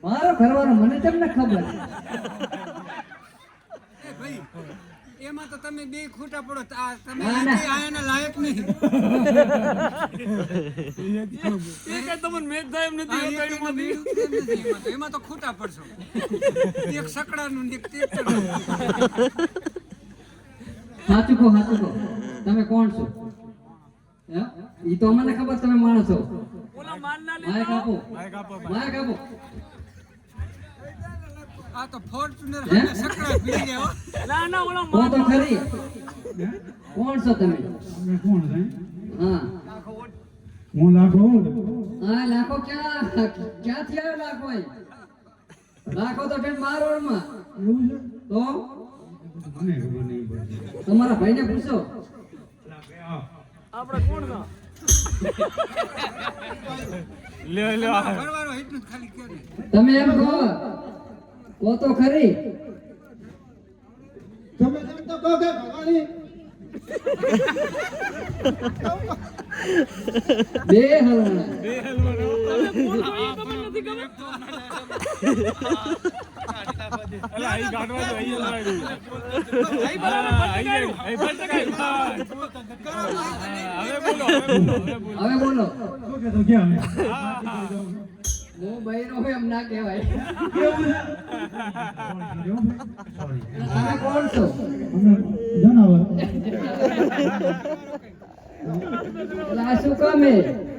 મારો ઘરવાળો મને તમને ખબર ભાઈ એમાં તો તમે બે ખોટા પડો તમે ના, ના. આયાના લાયક નહીં એમાં તો ખોટા પડશો એક સકડાનું ને એક ટ્રેક્ટરનું. સાચું કહો તમે કોણ છો હે? ઈ તો મને ખબર તમે માણસ છો માયક આપો આ તો ફોર્ચ્યુનર હે? સકડા પી ગયા કહો તો ખરી કોણ છો તમે તમે કોણ છે? હા હું લાખો હા લાખો ક્યાંથી આવ્યો લાખો અહીં? લાખો તો ફેર મારોડમાં એવું છે? તો મને ખબર નહીં પડે. તમારા ભાઈને પૂછો ઘરવાળો એટલું જ ખાલી કહે ને. તમે એમ કહો તો ખરી તમે તો કહો કે ભગવાની બે હલવાના હવે બોલો શું કહેતો ક્યાં હું બૈરો હોય એમ ના કહેવાય કેવું છે? Sorry. તમે કોણ છો અમે જનાવર એટલે આ શું કામે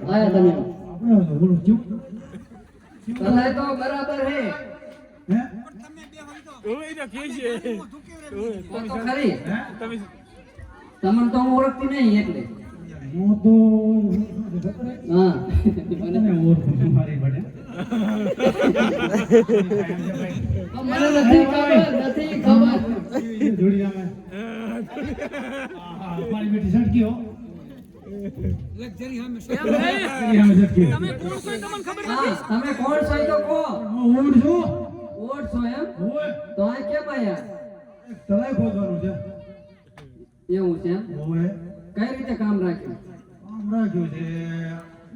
આયા તમે આપણે તો બોલો ચૂપ ભલાઈ તો બરાબર હે હે કહો તો ખરી તમને તો હું ઓળખતી નહીં એટલે હું તો હા મને ઓળખું છું મારી બડે મને નથી ખબર જોડી અમે મારી બેટી સટક્યો લક્ઝરી હંમેશા અમે સટક્યો હા તમે કોણ છો એ તો કહો હું ઓળખું ઓળ છો એમ ઓય તો આ કેમ આયા તલાય ખોદવાનું છે એવું છે એમ ઓય કઈ રીતે કામ રાખ્યું આમ રાખ્યું છે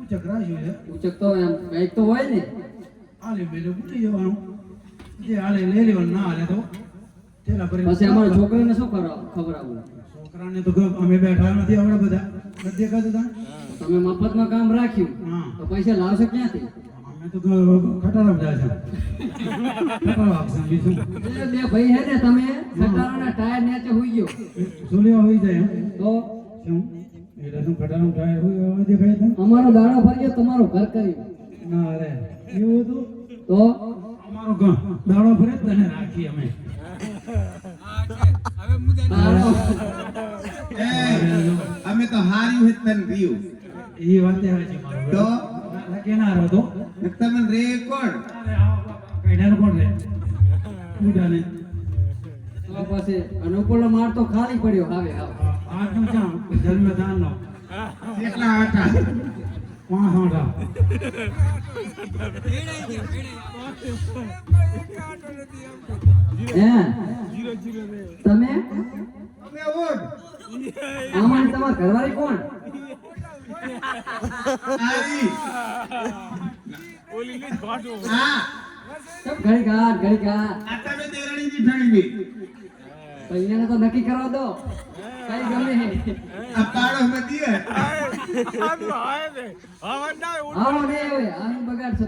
ઉચક રાખ્યું છે ઉચક તો એમ કઈક તો હોય ને આલે બેલે ઉઠી જવાનું જે હાલે લઈ લેવાનું ના હાલે તો તેલા કરી પછી અમારા છોકરીને શું ખવડાવવું છોકરાને તો અમે બેઠા નથી આવડે બધા નથી દેખાતું તા તમે મફતમાં કામ રાખ્યું હા તો પૈસા લાવશો ક્યાંથી અમે તો ખટારા જાય છે ખટારા આપશે બીજું એ બે ભાઈ હે ને તમે ખટારાના ટાયર નીચે હોઈ ગયો સોલિયા હોઈ જાય એમ તો શું એટલે શું ખટારાનું ટાયર હોય હવે દેખાય છે અમારો દાડો ફરી ગયો તમારું ઘર કર્યું ના અરે એવું હતું તો અમારો દાડો ફરે જ તને રાખી અમે હવે મુદ્દા દાડો અમે તો હાર્યું હેત તન રીયું એ વાતે આવે છે મારો તો કેનાર હતો તમને રે કોણ કઈનાર કોણ રે ઉડાને તો પછી અનુકૂળ માર તો ખાલી પડ્યો હવે આ તો ક્યાં જન્મદાન નો કેટલા આટા 5 આટા હે તમે અમે ઓડ આમાં તમાર ઘરવાળી કોણ આરી હા સબ ઘડી ઘાટ આ તમે દેરાણી જીઠાણી બી તો અહીંયા તો નક્કી કરવા દો કઈ ગમે હે આ પાડો અમે દીએ આવો ને હવે આનું બગાડ